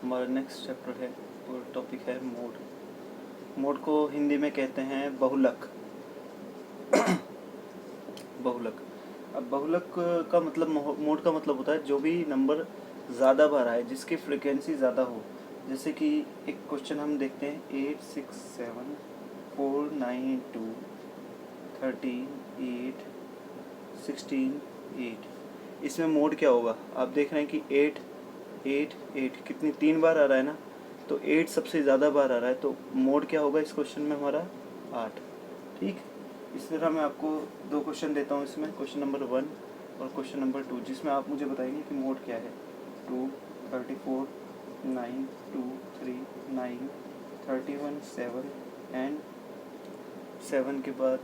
हमारा next chapter है और टॉपिक है मोड। मोड को हिंदी में कहते हैं बहुलक। बहुलक। अब बहुलक का मतलब मोड का मतलब होता है जो भी नंबर ज़्यादा बार आए, जिसकी फ्रिक्वेंसी ज़्यादा हो। जैसे कि एक क्वेश्चन हम देखते हैं 8 6 7 4 9 2 13 8 16 8। इसमें मोड क्या होगा? आप देख रहे हैं कि 8 8 8 कितनी 3 बार आ रहा है ना, तो 8 सबसे ज़्यादा बार आ रहा है, तो मोड क्या होगा इस क्वेश्चन में हमारा 8। ठीक, इस तरह मैं आपको दो क्वेश्चन देता हूँ इसमें, क्वेश्चन नंबर 1 और क्वेश्चन नंबर 2, जिसमें आप मुझे बताएंगे कि मोड क्या है। 2 34 9 2 3 9 31 7 एंड 7 के बाद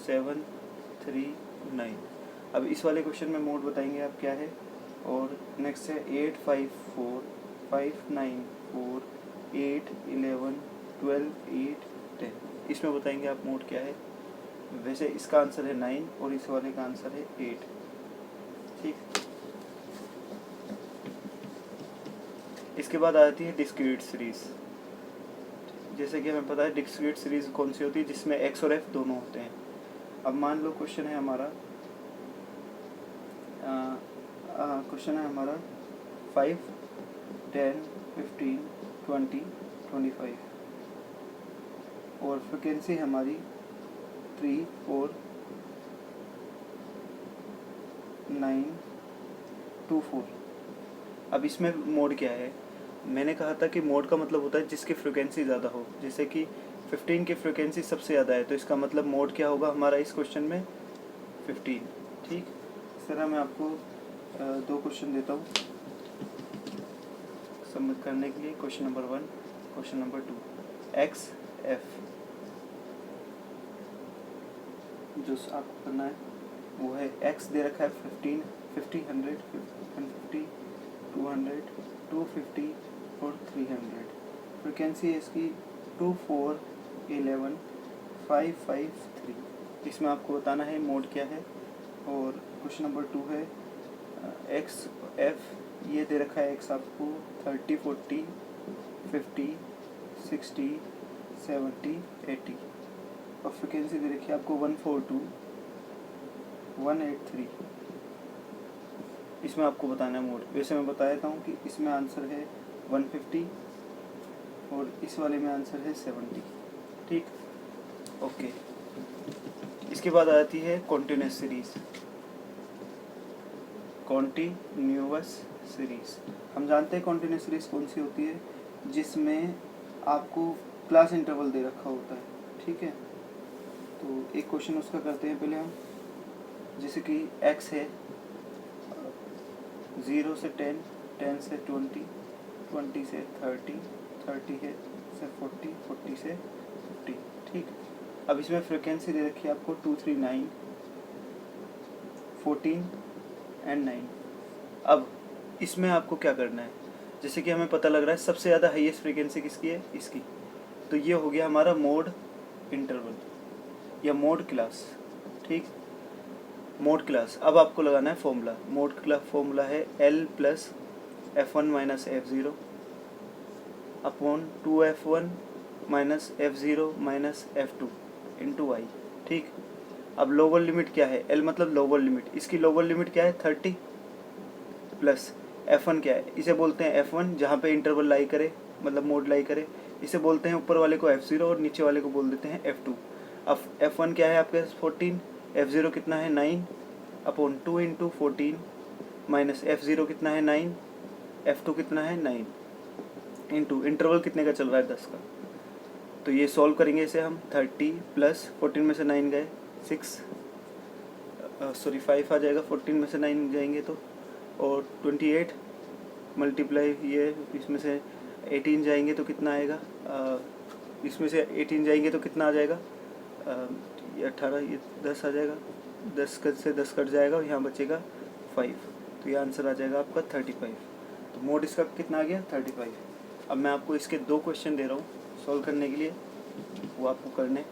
7 3 9। अब इस वाले क्वेश्चन में मोड बताएंगे आप क्या है। और नेक्स्ट है 8 5 4 5 9 4 8 11 12 8 10। इसमें बताएंगे आप मोड क्या है। वैसे इसका आंसर है 9 और इस वाले का आंसर है 8। ठीक, इसके बाद आती है डिस्क्रीट सीरीज। जैसे कि हमें पता है डिस्क्रीट सीरीज कौन सी होती है, जिसमें एक्स और एफ दोनों होते हैं। अब मान लो क्वेश्चन है हमारा 5 10 15 20 25 और फ्रिक्वेंसी हमारी 3 4 9 2 4। अब इसमें मोड क्या है? मैंने कहा था कि मोड का मतलब होता है जिसकी फ्रिक्वेंसी ज़्यादा हो। जैसे कि 15 की फ्रिक्वेंसी सबसे ज़्यादा है, तो इसका मतलब मोड क्या होगा हमारा इस क्वेश्चन में 15। ठीक, इस तरह मैं आपको दो क्वेश्चन देता हूँ सबमिट करने के लिए। Question number 1, question number 2। X F जो आपको करना है वो है, एक्स दे रखा है 15 50 100 150 200 250 और 300। फ्रिक्वेंसी है इसकी 2 4 11 5 5 3। इसमें आपको बताना है मोड क्या है। और क्वेश्चन नंबर 2 है एक्स एफ, ये दे रखा है एक्स आपको 30 40 50 60 70 80 और फ्रिक्वेंसी दे रखी है आपको 142 183। इसमें आपको बताना है मोड। वैसे मैं बता देता हूँ कि इसमें आंसर है 150 और इस वाले में आंसर है 70। ठीक, ओके। इसके बाद आती है कॉन्टिन्यूस सीरीज। कॉन्टिन्यूअस सीरीज, हम जानते हैं कॉन्टिन्यूस सीरीज कौन सी होती है, जिसमें आपको क्लास इंटरवल दे रखा होता है। ठीक है, तो एक क्वेश्चन उसका करते हैं पहले हम। जैसे कि x है 0 से 10 10 से 20 20 से 30 30 है से 40 40 से 50। ठीक, अब इसमें फ्रिक्वेंसी दे रखी है आपको 2 3 9 14 एंड 9। अब इसमें आपको क्या करना है, जैसे कि हमें पता लग रहा है सबसे ज़्यादा हाईएस्ट फ्रिक्वेंसी किसकी है, इसकी। तो ये हो गया हमारा मोड इंटरवल या मोड क्लास। ठीक, मोड क्लास। अब आपको लगाना है फॉर्मूला। मोड क्लास फॉर्मूला है L plus F1 minus F0 upon 2F1 minus F0 minus F2 into i. ठीक, अब लोअर लिमिट क्या है? L मतलब लोअर लिमिट, इसकी लोअर लिमिट क्या है 30 प्लस F1 क्या है? इसे बोलते हैं F1 जहाँ पे इंटरवल लाई करे, मतलब मोड लाई करे। इसे बोलते हैं ऊपर वाले को F0 और नीचे वाले को बोल देते हैं F2। अब F1 क्या है आपके 14, F0 कितना है 9 अपॉन 2 इंटू 14 माइनस F0 कितना है 9, F2 कितना है 9 इंटू इंटरवल कितने का चल रहा है 10 का। तो ये सॉल्व करेंगे इसे हम। 30 प्लस 14 में से 9 गए 5 आ जाएगा, 14 में से 9 जाएंगे तो, और 28 मल्टीप्लाई ये इसमें से 18 जाएंगे तो कितना आएगा, इसमें से 18 जाएंगे तो कितना आ जाएगा, ये 18 ये 10 आ जाएगा, 10 से 10 कट जाएगा और यहाँ बचेगा 5। तो ये आंसर आ जाएगा आपका 35। तो मोड इसका कितना आ गया 35। अब मैं आपको इसके दो क्वेश्चन दे रहा हूँ सॉल्व करने के लिए, वो आपको करने।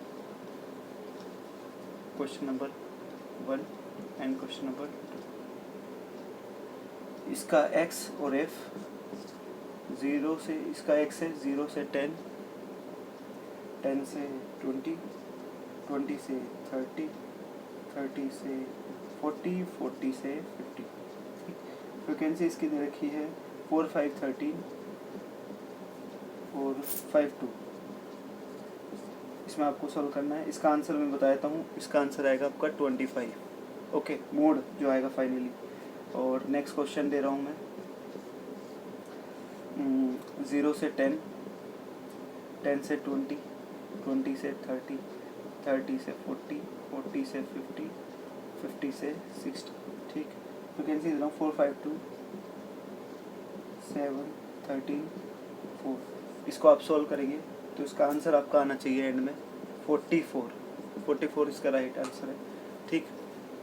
Question number 1 and question number 2। इसका x और f 0 से इसका x है 0 से 10, 10 से 20, 20 से 30, 30 से 40, 40 से 50। फ्रिक्वेंसी इसकी दे रखी है 4 5 13, 4 5 2। इसमें आपको सॉल्व करना है। इसका आंसर मैं बता देता हूँ, इसका आंसर आएगा आपका 25। ओके, मोड जो आएगा फाइनली। और नेक्स्ट क्वेश्चन दे रहा हूँ मैं 0 से 10, 10 से 20, 20 से 30, 30 से 40, 40 से 50, 50 से 60। ठीक, फ्रिक्वेंसी दे रहा हूँ 4 5 2 7 13 4। इसको आप सॉल्व करेंगे तो इसका आंसर आपका आना चाहिए एंड में 44 इसका राइट आंसर है। ठीक,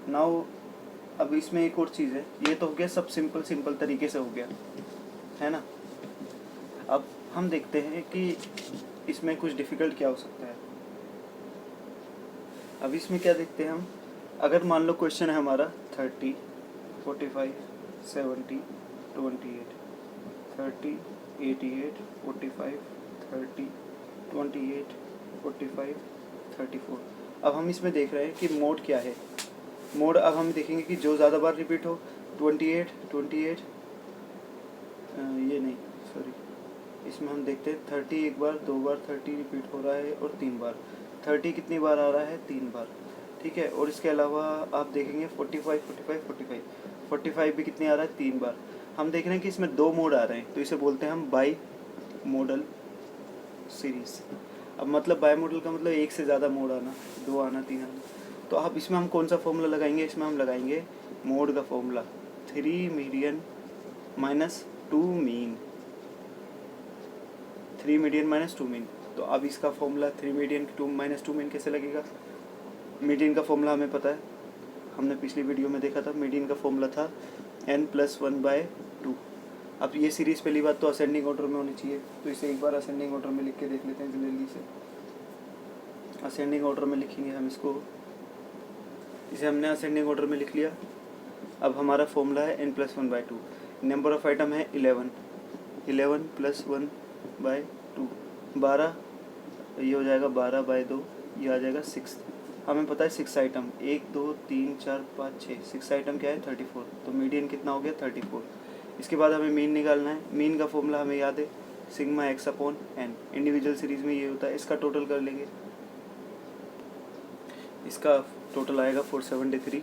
नाउ अब इसमें एक और चीज़ है, ये तो हो गया सब सिंपल तरीके से हो गया है ना। अब हम देखते हैं कि इसमें कुछ डिफ़िकल्ट क्या हो सकता है। अब इसमें क्या देखते हैं हम, अगर मान लो क्वेश्चन है हमारा 30 45 70 28 30 88 45 30 28 45 34। अब हम इसमें देख रहे हैं कि मोड क्या है। मोड अब हम देखेंगे कि जो ज़्यादा बार रिपीट हो 28 ये नहीं सॉरी, इसमें हम देखते हैं 30 एक बार, 2 बार 30 रिपीट हो रहा है और 3 बार। 30 कितनी बार आ रहा है? 3 बार। ठीक है, और इसके अलावा आप देखेंगे 45 भी कितनी आ रहा है? 3 बार। हम देख रहे हैं कि इसमें 2 मोड आ रहे हैं, तो इसे बोलते हैं हम बाई मॉडल सीरीज़। अब मतलब बाई मॉडल का मतलब एक से ज़्यादा मोड आना, 2 आना, 3 आना। तो अब इसमें हम कौन सा फॉर्मूला लगाएंगे? इसमें हम लगाएंगे मोड का formula 3 median minus 2 mean, 3 median minus 2 mean. तो अब इसका फॉर्मूला 3 मीडियन माइनस 2 मीन कैसे लगेगा? मीडियन का फॉर्मूला हमें पता है, हमने पिछली वीडियो में देखा था। मीडियन का फॉर्मूला था n+1/2। अब ये सीरीज़ पहली बात तो असेंडिंग ऑर्डर में होनी चाहिए, तो इसे एक बार असेंडिंग ऑर्डर में लिख के देख लेते हैं जल्दी से। असेंडिंग ऑर्डर में लिखेंगे हम इसको, इसे हमने असेंडिंग ऑर्डर में लिख लिया। अब हमारा फॉर्मूला है n+1/2। नंबर ऑफ आइटम है 11, 11 + 1/2 12, ये हो जाएगा 12/2, ये आ जाएगा 6। हमें पता है 6 आइटम, 1 2 3 4 5 6, 6 आइटम क्या है? 34। तो मीडियन कितना हो गया? 34। इसके बाद हमें मीन निकालना है। मीन का फॉर्मूला हमें याद है सिग्मा x/n। इंडिविजुअल सीरीज़ में ये होता है। इसका टोटल कर लेंगे, इसका टोटल आएगा 473।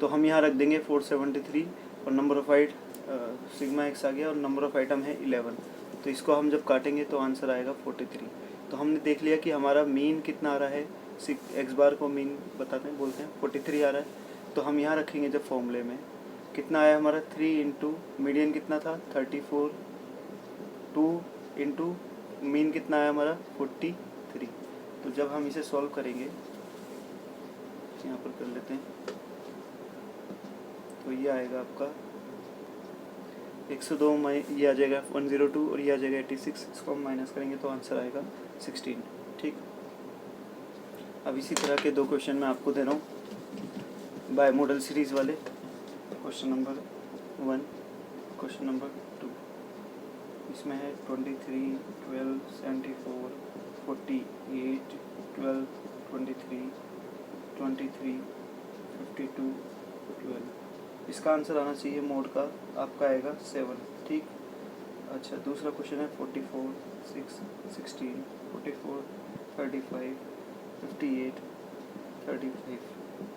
तो हम यहाँ रख देंगे 473 और नंबर ऑफ सिग्मा x आ गया और नंबर ऑफ आइटम है 11। तो इसको हम जब काटेंगे तो आंसर आएगा 43। तो हमने देख लिया कि हमारा मीन कितना आ रहा है, x बार को मीन बताते हैं, बोलते हैं 43 आ रहा है। तो हम यहाँ रखेंगे जब फॉर्मूले में कितना आया हमारा 3 इंटू मीडियन कितना था 34, 2 इंटू मीन कितना आया हमारा 43। तो जब हम इसे सॉल्व करेंगे यहाँ पर कर लेते हैं, तो ये आएगा आपका 102 ये आ जाएगा 102 और ये आ जाएगा 86। इसको हम माइनस करेंगे तो आंसर आएगा 16। ठीक, अब इसी तरह के 2 क्वेश्चन मैं आपको दे रहा हूँ बाय मॉडल सीरीज़ वाले। Question number 1, question number 2। इसमें है 23 12 74 48 12 23 23 52 12। इसका आंसर आना चाहिए मोड का आपका आएगा 7। ठीक, अच्छा दूसरा क्वेश्चन है 44 6 16 44 35 58 35।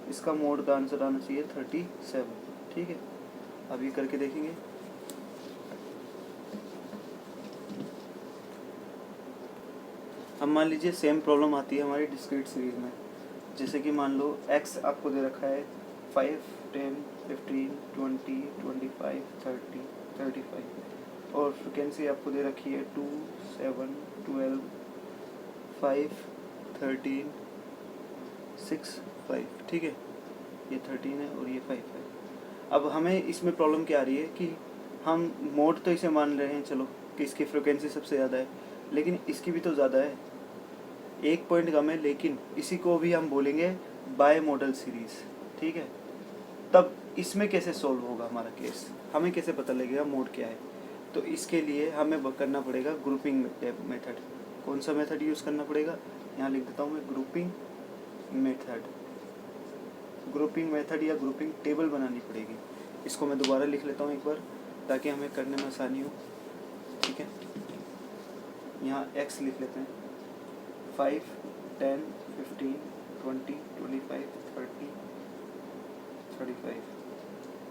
इसका मोड का आंसर आना चाहिए 37। ठीक है, अब ये करके देखेंगे। अब मान लीजिए सेम प्रॉब्लम आती है हमारी डिस्क्रीट सीरीज में। जैसे कि मान लो x आपको दे रखा है 5 10 15 20 25 30 35 और फ्रिक्वेंसी आपको दे रखी है 2 7 12 5 13 6 5। ठीक है, ये 13 है और ये 5 है। अब हमें इसमें प्रॉब्लम क्या आ रही है कि हम मोड तो इसे मान रहे हैं चलो कि इसकी फ्रिक्वेंसी सबसे ज़्यादा है, लेकिन इसकी भी तो ज़्यादा है, 1 पॉइंट कम है, लेकिन इसी को भी हम बोलेंगे बाय मॉडल सीरीज़। ठीक है, तब इसमें कैसे सॉल्व होगा हमारा केस, हमें कैसे पता लगेगा मोड क्या है? तो इसके लिए हमें करना पड़ेगा ग्रुपिंग मेथड। कौन सा मेथड यूज़ करना पड़ेगा, यहाँ लिख देता हूँ मैं, ग्रुपिंग मेथड। ग्रुपिंग मेथड या ग्रुपिंग टेबल बनानी पड़ेगी। इसको मैं दोबारा लिख लेता हूँ एक बार ताकि हमें करने में आसानी हो। ठीक है, यहाँ x लिख लेते हैं, 5, 10, 15, 20, 25, 30, 35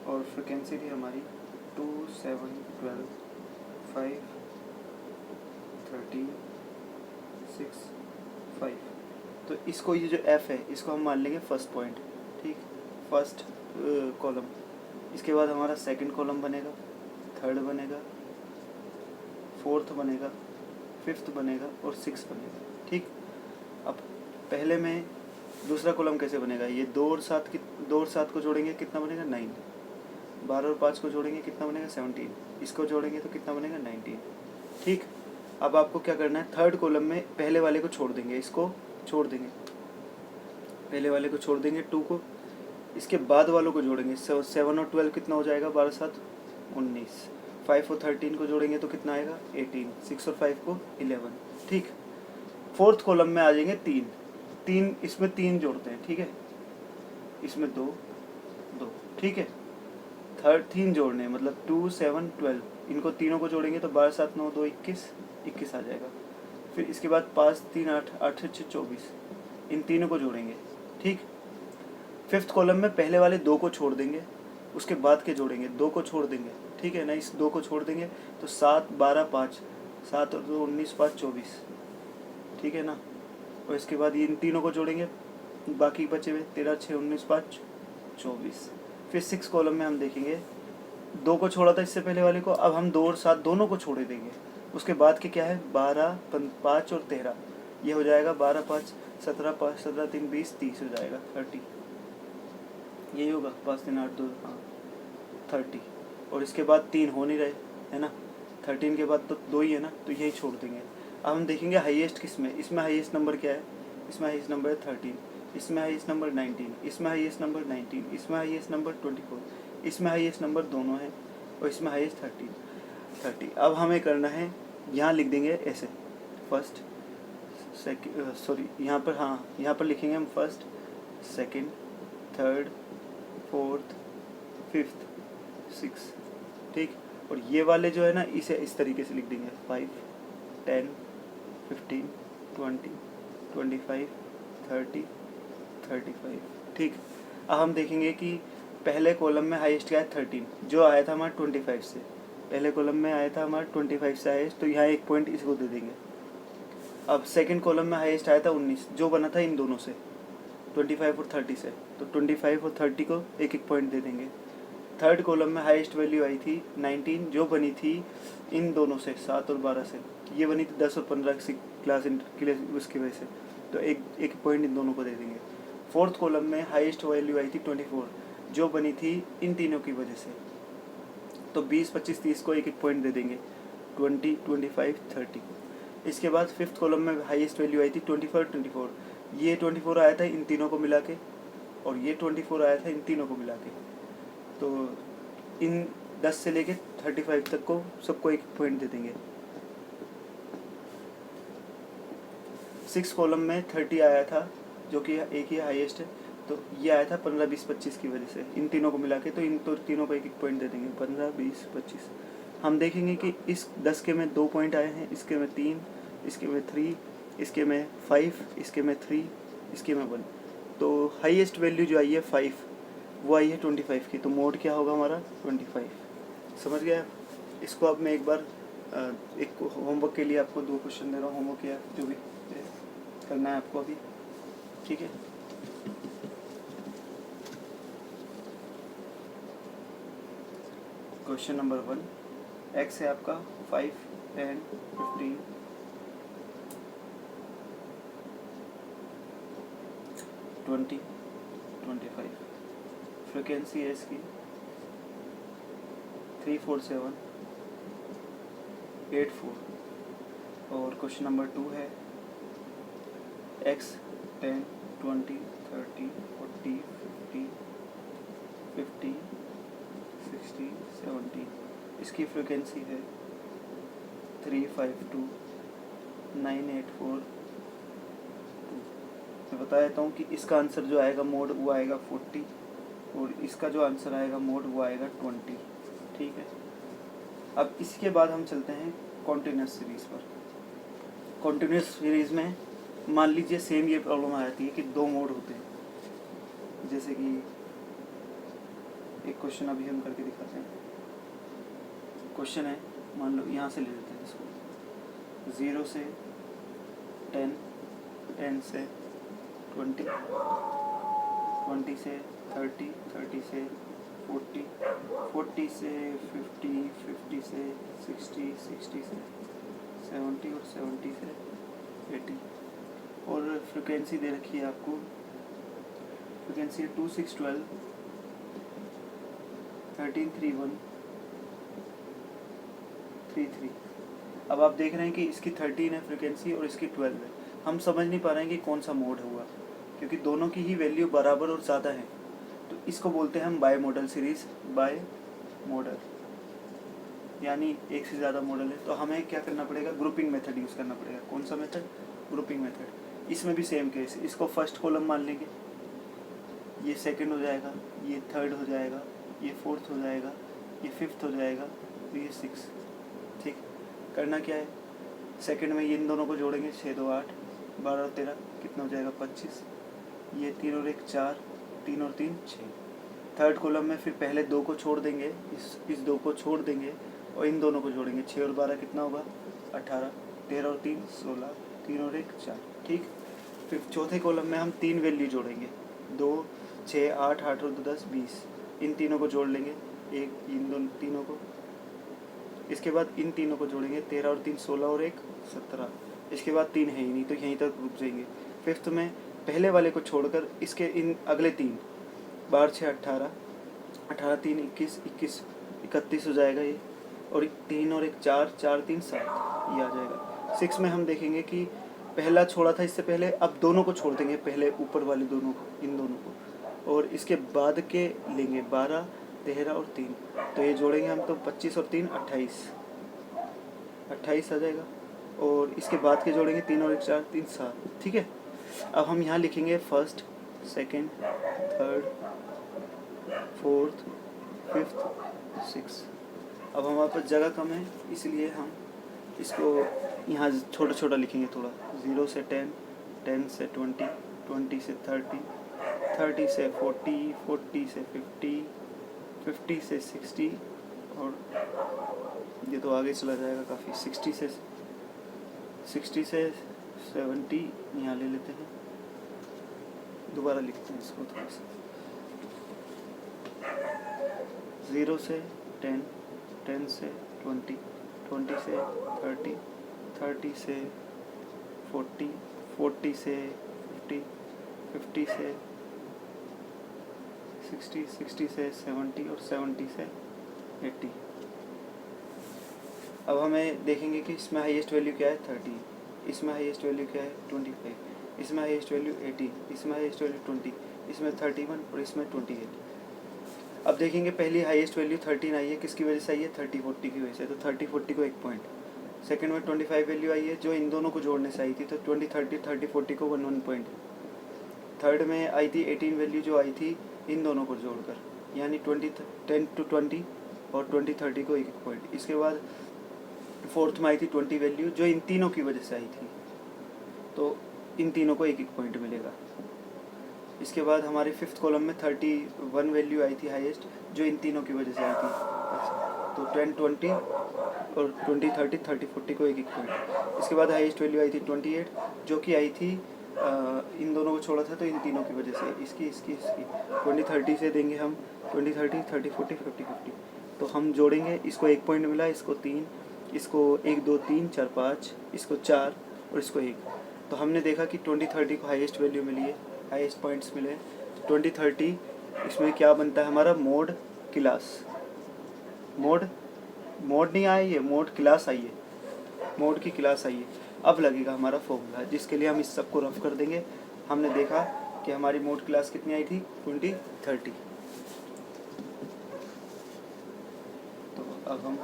और फ्रिक्वेंसी थी हमारी 2, 7, 12, 5, 13, 6, 5। तो इसको ये जो f है इसको हम मान लेंगे फर्स्ट पॉइंट। ठीक, फर्स्ट कॉलम। इसके बाद हमारा सेकंड कॉलम बनेगा, थर्ड बनेगा, फोर्थ बनेगा, फिफ्थ बनेगा और सिक्स बनेगा। ठीक, अब पहले में दूसरा कॉलम कैसे बनेगा, ये 2 और 7 को जोड़ेंगे कितना बनेगा 9, 12 और 5 को जोड़ेंगे कितना बनेगा 17, इसको जोड़ेंगे तो कितना बनेगा 19। ठीक, अब आपको क्या करना है, थर्ड कॉलम में पहले वाले को छोड़ देंगे, इसको छोड़ देंगे, पहले वाले को छोड़ देंगे 2 को, इसके बाद वालों को जोड़ेंगे। 7 और 12 कितना हो जाएगा, 12, 7, 19। 5 और 13 को जोड़ेंगे तो कितना आएगा 18। 6 और 5 को 11। ठीक, फोर्थ कॉलम में आ जाएंगे 3, इसमें 3 जोड़ते हैं। ठीक है, इसमें 2, 2। ठीक है, थर्ड 3 जोड़ने मतलब 2, 7, 12, इनको तीनों को जोड़ेंगे तो 12, 7, 9, 2, 21 आ जाएगा। फिर इसके बाद 5, 3, 8, 8, 6, 24, इन तीनों को जोड़ेंगे। ठीक, फिफ्थ कॉलम में पहले वाले 2 को छोड़ देंगे, उसके बाद के जोड़ेंगे, 2 को छोड़ देंगे। ठीक है ना, इस 2 को छोड़ देंगे तो 7, 12, 5, 7 और 2, 19, 5, 24। ठीक है ना, और इसके बाद इन तीनों को जोड़ेंगे, बाकी बचे हुए 13, 6, 19, 5, 24। फिर 6 कॉलम में हम देखेंगे 2 को छोड़ा था इससे पहले वाले को, अब हम 2 और 7 दोनों को छोड़े देंगे। उसके बाद के क्या है 12, 5 और 13, ये हो जाएगा 12, 5, 17, 5, 17, 3, 20, 30 हो जाएगा 30। यही होगा 5, 3, 8, 2, हाँ 30। और इसके बाद 3 हो नहीं रहे है ना, 13 के बाद तो 2 ही है ना, तो यही छोड़ देंगे। अब हम देखेंगे हाईएस्ट किस में, इसमें हाईएस्ट नंबर क्या है, इसमें हाईएस्ट नंबर है 13, इसमें हाईएस्ट नंबर 19, इसमें हाईएस्ट नंबर 19, इसमें हाईएस्ट नंबर 24, इसमें हाईएस्ट नंबर दोनों है और इसमें हाईएस्ट 30। अब हमें करना है, यहाँ लिख देंगे ऐसे, फर्स्ट सेकेंड, सॉरी यहाँ पर, हाँ यहाँ पर लिखेंगे हम first, second, third, fourth, fifth, six. ठीक, और ये वाले जो है ना इसे इस तरीके से लिख देंगे 5, 10, 15, 20, 25, 30, 35। ठीक, अब हम देखेंगे कि पहले कॉलम में हाईएस्ट क्या है 13, जो आया था हमारा 25 से, पहले कॉलम में आया था हमारा 25 से हाईएस्ट, तो यहाँ 1 पॉइंट इसको दे देंगे। अब सेकंड कॉलम में हाईएस्ट आया था 19, जो बना था इन दोनों से 25 और 30 से, तो 25 और 30 को 1-1 पॉइंट दे देंगे। थर्ड कॉलम में हाईएस्ट वैल्यू आई थी 19, जो बनी थी इन दोनों से 7 और 12 से, ये बनी थी 10 और 15 क्लास उसकी वजह से, तो 1 पॉइंट इन दोनों को दे देंगे। फोर्थ कॉलम में हाईएस्ट वैल्यू आई थी 24, जो बनी थी इन तीनों की वजह से, तो 20, 25, 30 को 1-1 पॉइंट दे देंगे, 20, 25, 30। इसके बाद फिफ्थ कॉलम में हाईएस्ट वैल्यू आई थी 24, ये 24 आया था इन तीनों को मिला के, और ये 24 आया था इन तीनों को मिला के, तो इन 10 से लेके 35 तक को सबको 1 पॉइंट दे देंगे। 6 कॉलम में 30 आया था, जो कि एक ही हाईएस्ट है, तो ये आया था 15, 20, 25 की वजह से, इन तीनों को मिला के, तो इन तो तीनों को 1-1 पॉइंट दे देंगे, 15, 20, 25। हम देखेंगे कि इस 10 के में 2 पॉइंट आए हैं, इसके में 3, इसके में 3, इसके में 5, इसके में 3, इसके में 1, तो हाईएस्ट वैल्यू जो आई है 5, वो आई है 25 की, तो मोड क्या होगा हमारा 25। समझ गया। इसको अब मैं एक बार एक होमवर्क के लिए आपको 2 क्वेश्चन दे रहा हूँ, होमवर्क या जो भी करना है आपको अभी। ठीक है, क्वेश्चन नंबर 1, एक्स है आपका 5, 10, 15, 20, 25। फ्रिक्वेंसी है इसकी 34784। और क्वेश्चन नंबर 2 है एक्स 10, 20, 30, 40, 50, 60, 70। इसकी फ्रिक्वेंसी है 352 मैं बता देता हूँ कि इसका आंसर जो आएगा मोड वो आएगा 40 और इसका जो आंसर आएगा मोड वो आएगा 20। ठीक है, अब इसके बाद हम चलते हैं कॉन्टिन्यूस सीरीज़ पर। कॉन्टिन्यूस सीरीज़ में मान लीजिए सेम ये प्रॉब्लम आ जाती है कि दो मोड होते हैं। जैसे कि एक क्वेश्चन अभी हम करके दिखाते हैं। क्वेश्चन है, मान लो यहाँ से ले लेते हैं इसको, 0 से 10, 10 से 20, 20 से 30, 30 से 40, 40 से 50, 50 से 60, 60 से 70 और 70 से 80। और फ्रिक्वेंसी दे रखी है आपको, फ्रिक्वेंसी 2612, 1331, 33। अब आप देख रहे हैं कि इसकी 13 है फ्रिक्वेंसी और इसकी 12 है। हम समझ नहीं पा रहे हैं कि कौन सा मोड हुआ, क्योंकि दोनों की ही वैल्यू बराबर और ज़्यादा है। तो इसको बोलते हैं हम buy model series. Buy model यानी एक से ज़्यादा मॉडल है, तो हमें क्या करना पड़ेगा, ग्रुपिंग मेथड यूज़ करना पड़ेगा। कौन सा मेथड, ग्रुपिंग मेथड। इसमें भी सेम केस, इसको फर्स्ट कॉलम मान लेंगे, ये सेकंड हो जाएगा, ये थर्ड हो जाएगा, ये फोर्थ हो जाएगा, ये फिफ्थ हो जाएगा, ये सिक्स। ठीक, करना क्या है, सेकंड में ये इन दोनों को जोड़ेंगे, 6 2 8, 12 और 13 कितना हो जाएगा 25। ये 3 और 1 4, 3 और 3 6। थर्ड कॉलम में फिर पहले 2 को छोड़ देंगे, इस 2 को छोड़ देंगे और इन दोनों को जोड़ेंगे, 6 और 12 कितना होगा 18, 13 और 3 16, 3 और 1 4। ठीक, फिर चौथे कॉलम में हम 3 वैल्यू जोड़ेंगे, 2 6 8 8 और 2 10 20। इन तीनों को जोड़ लेंगे, एक इन दोनों तीनों को। इसके बाद इन तीनों को जोड़ेंगे, 13 और 3 16 और 1 17। इसके बाद 3 है ही नहीं, तो यहीं तक रुक जाएंगे। फिफ्थ में पहले वाले को छोड़कर इसके इन अगले 3, 12 6 18, 18 3 21, 21 31 हो जाएगा ये, और 3 और 1 4, 4 3 7 ये आ जाएगा। 6 में हम देखेंगे कि पहला छोड़ा था इससे पहले, अब दोनों को छोड़ देंगे, पहले ऊपर वाले दोनों को, इन दोनों को, और इसके बाद के लेंगे 12 13 और 3, तो ये जोड़ेंगे हम तो 25 और 3 28, 28 आ जाएगा। और इसके बाद के जोड़ेंगे 3 और 1 4 3 7। ठीक है, अब हम यहाँ लिखेंगे first second third fourth fifth six. अब हमारे पास जगह कम है, इसलिए हम इसको यहाँ छोटा छोटा लिखेंगे थोड़ा। 0 से 10, 10 से 20, 20 से 30, 30 से 40, 40 से 50, 50 से 60, और ये तो आगे चला जाएगा काफ़ी, 60 से 70 यहाँ ले लेते हैं। दोबारा लिखते हैं इसको थोड़ा सा। 0 से 10, 10 से 20, 20 से 30, 30 से 40, 40 से 50, 50 से 60, 60 से 70 और 70 से 80। अब हमें देखेंगे कि इसमें हाईएस्ट वैल्यू क्या है 30, इसमें हाईएस्ट वैल्यू क्या है 25, इसमें हाईएस्ट वैल्यू 80, इसमें हाईएस्ट वैल्यू 20, इसमें 31 और इसमें 28। अब देखेंगे पहली हाईएस्ट वैल्यू 13 आई है, किसकी वजह से आई है 30 40 की वजह से, तो 30 40 को 1 पॉइंट। सेकंड में 25 वैल्यू आई है जो इन दोनों को जोड़ने से आई थी, तो 20 30 30 40 को 1 पॉइंट। थर्ड में आई थी 18 वैल्यू जो आई थी इन दोनों को जोड़कर, यानी 10 to 20 और 20 30 को 1 पॉइंट। इसके बाद फोर्थ में आई थी 20 वैल्यू जो इन तीनों की वजह से आई थी, तो इन तीनों को 1 पॉइंट मिलेगा। इसके बाद हमारे फिफ्थ कॉलम में 31 वैल्यू आई थी हाईएस्ट जो इन तीनों की वजह से आई थी। अच्छा, तो 10 20 और 20 30 30 40 को 1 पॉइंट। इसके बाद हाईएस्ट वैल्यू आई थी 28 जो कि आई थी इन दोनों को छोड़ा था तो इन तीनों की वजह से, इसकी 20 30 से देंगे हम 20 30 30 40 50 50, तो हम जोड़ेंगे, इसको 1 पॉइंट मिला, इसको 3, इसको 1 2 3 4 5, इसको 4 और इसको 1। तो हमने देखा कि 20 30 को हाईएस्ट वैल्यू मिली है, हाईएस्ट पॉइंट्स मिले। 20 30 इसमें क्या बनता है हमारा मोड क्लास, मोड नहीं आई है, मोड क्लास आई है, मोड की क्लास आई है। अब लगेगा हमारा फॉर्मूला जिसके लिए हम इस सब को रफ कर देंगे। हमने देखा कि हमारी मोड क्लास कितनी आई थी 20 30। तो अब हम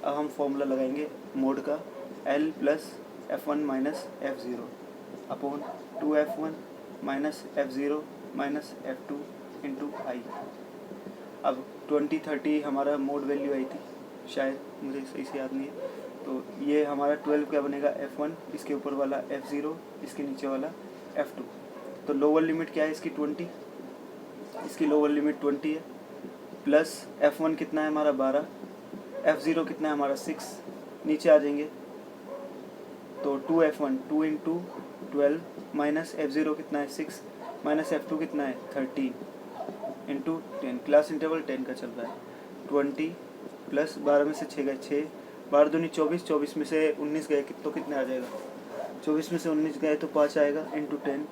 अब हम फॉर्मूला लगाएंगे मोड का, L plus F1 minus F0 upon 2F1 minus F0 minus F2 into i. अब 2030 हमारा मोड वैल्यू आई थी शायद, मुझे सही से याद नहीं है। तो ये हमारा 12 क्या बनेगा, F1, इसके ऊपर वाला F0, इसके नीचे वाला F2। तो लोअर लिमिट क्या है इसकी 20, इसकी लोअर लिमिट 20 है, प्लस F1 कितना है हमारा 12, F0 कितना है हमारा 6, नीचे आ जाएंगे तो 2F1 2 इंटू 12 माइनस F0 कितना है 6 माइनस F2 कितना है 13 इंटू 10, क्लास इंटरवल 10 का चल रहा है। 20 प्लस 12 में से 6 गए 6, 12 दूनी 24, 24 में से 19 गए तो कितने आ जाएगा, 24 में से 19 गए तो 5 आएगा इंटू 10,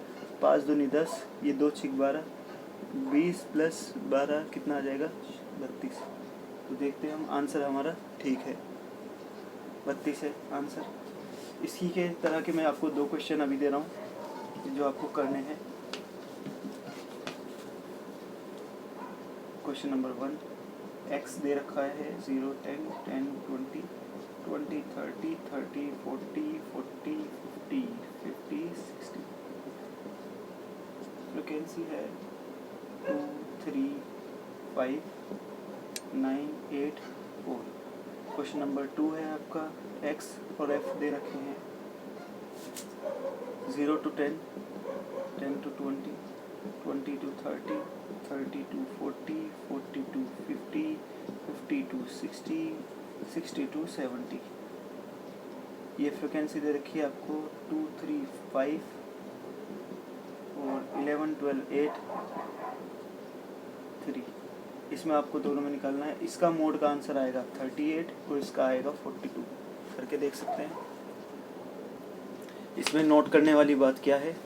5 दूनी 10, ये 2 6 12, 20 प्लस 12 कितना आ जाएगा 32। तो देखते हैं हम आंसर हमारा ठीक है, 32 है आंसर। इसी के तरह के मैं आपको 2 क्वेश्चन अभी दे रहा हूँ जो आपको करने हैं। क्वेश्चन नंबर 1, x दे रखा है 0 10 10 20 20 30 30 40 40 50 50 60, फ्रिक्वेंसी है 2 3 5 9 8 4। क्वेश्चन नंबर 2 है आपका, x और f दे रखे हैं 0 to 10 10 to 20 20 to 30 30 to 40 40 to 50 50 to 60 60 to 70। ये फ्रिक्वेंसी दे रखी है आपको 2 3 5 और 11 12 8 3। इसमें आपको दोनों में निकालना है। इसका मोड का आंसर आएगा 38 और इसका आएगा 42, करके देख सकते हैं। इसमें नोट करने वाली बात क्या है,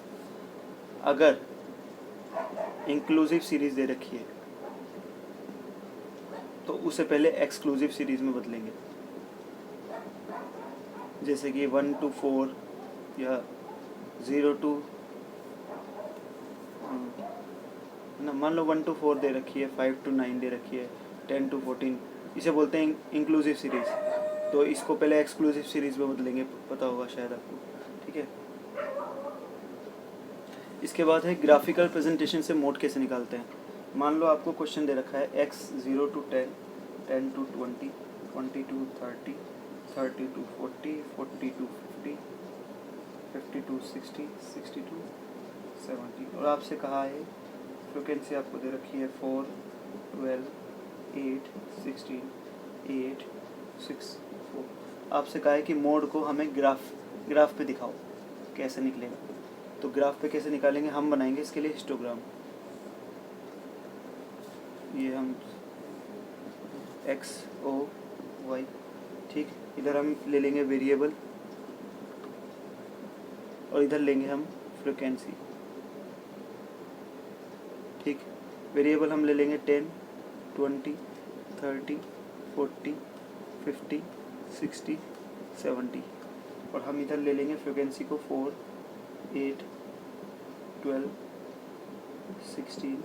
अगर इंक्लूसिव सीरीज दे रखी है तो उसे पहले एक्सक्लूसिव सीरीज में बदलेंगे, जैसे कि 1 to 4 या 0 to ना, मान लो 1 to 4 दे रखी है, 5 to 9 दे रखी है, 10 to 14, इसे बोलते हैं इंक्लूसिव सीरीज। तो इसको पहले एक्सक्लूसिव सीरीज में बदलेंगे, पता होगा शायद आपको, ठीक है। इसके बाद है ग्राफिकल प्रेजेंटेशन से मोड कैसे निकालते हैं। मान लो आपको क्वेश्चन दे रखा है x 0 to 10 10 to 20 20 to 30 30 to 40 40 to 50 50 to 60 60 to 70, और आपसे कहा है फ्रिक्वेंसी आपको दे रखी है 4 12 8 16 8 6 4। आपसे कहा है कि मोड को हमें ग्राफ पे दिखाओ, कैसे निकलेगा। तो ग्राफ पे कैसे निकालेंगे, हम बनाएंगे इसके लिए हिस्टोग्राम। ये हम x o y, ठीक, इधर हम ले लेंगे वेरिएबल और इधर लेंगे हम फ्रिक्वेंसी, ठीक। वेरिएबल हम ले लेंगे 10 20 30 40 50 60 70, और हम इधर ले लेंगे फ्रिक्वेंसी को 4 8 12 16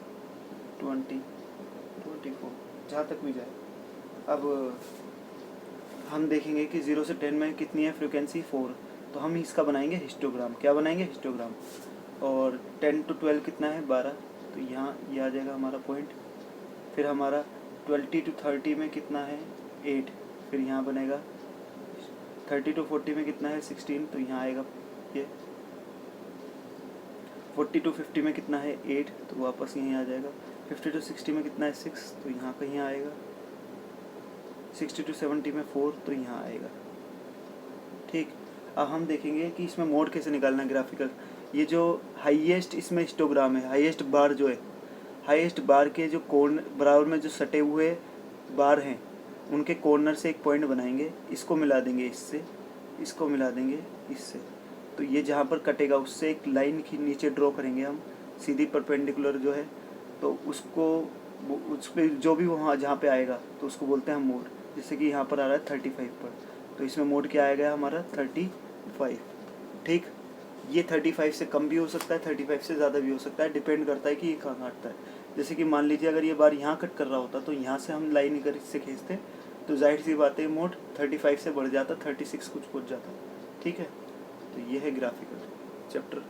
20 24, जहाँ तक भी जाए। अब हम देखेंगे कि 0 से 10 में कितनी है फ्रिक्वेंसी 4, तो हम इसका बनाएंगे हिस्टोग्राम। क्या बनाएंगे, हिस्टोग्राम। और 10 to 12 कितना है 12, तो यहाँ ये आ जाएगा हमारा पॉइंट। फिर हमारा 20 to 30 में कितना है 8, फिर यहाँ बनेगा 30 to 40 में कितना है 16, तो यहाँ आएगा ये। 40 to 50 में कितना है 8, तो वापस यहीं आ जाएगा। 50 to 60 में कितना है 6, तो यहाँ कहीं आएगा। 60 to 70 में 4, तो यहाँ आएगा, ठीक। अब हम देखेंगे कि इसमें मोड कैसे निकालना है ग्राफिकल। ये जो हाईएस्ट इसमें हिस्टोग्राम है, हाईएस्ट बार जो है, हाईएस्ट बार के जो कॉर्नर बराबर में जो सटे हुए बार हैं उनके कॉर्नर से एक पॉइंट बनाएंगे, इसको मिला देंगे इससे, इसको मिला देंगे इससे। तो ये जहाँ पर कटेगा उससे एक लाइन की नीचे ड्रॉ करेंगे हम, सीधी परपेंडिकुलर जो है, तो उसको उस पर जो भी वहाँ जहाँ पे आएगा तो उसको बोलते हैं हम मोड। जैसे कि यहाँ पर आ रहा है 35 पर, तो इसमें मोड क्या आएगा हमारा 35, ठीक। ये 35 से कम भी हो सकता है, 35 से ज़्यादा भी हो सकता है, डिपेंड करता है कि ये कहाँ काटता है। जैसे कि मान लीजिए अगर ये बार यहाँ कट कर रहा होता तो यहाँ से हम लाइन अगर इससे खींचते तो जाहिर सी बात है मोड 35 से बढ़ जाता, 36 कुछ पहुंच जाता। ठीक है, तो ये है ग्राफिकल। चैप्टर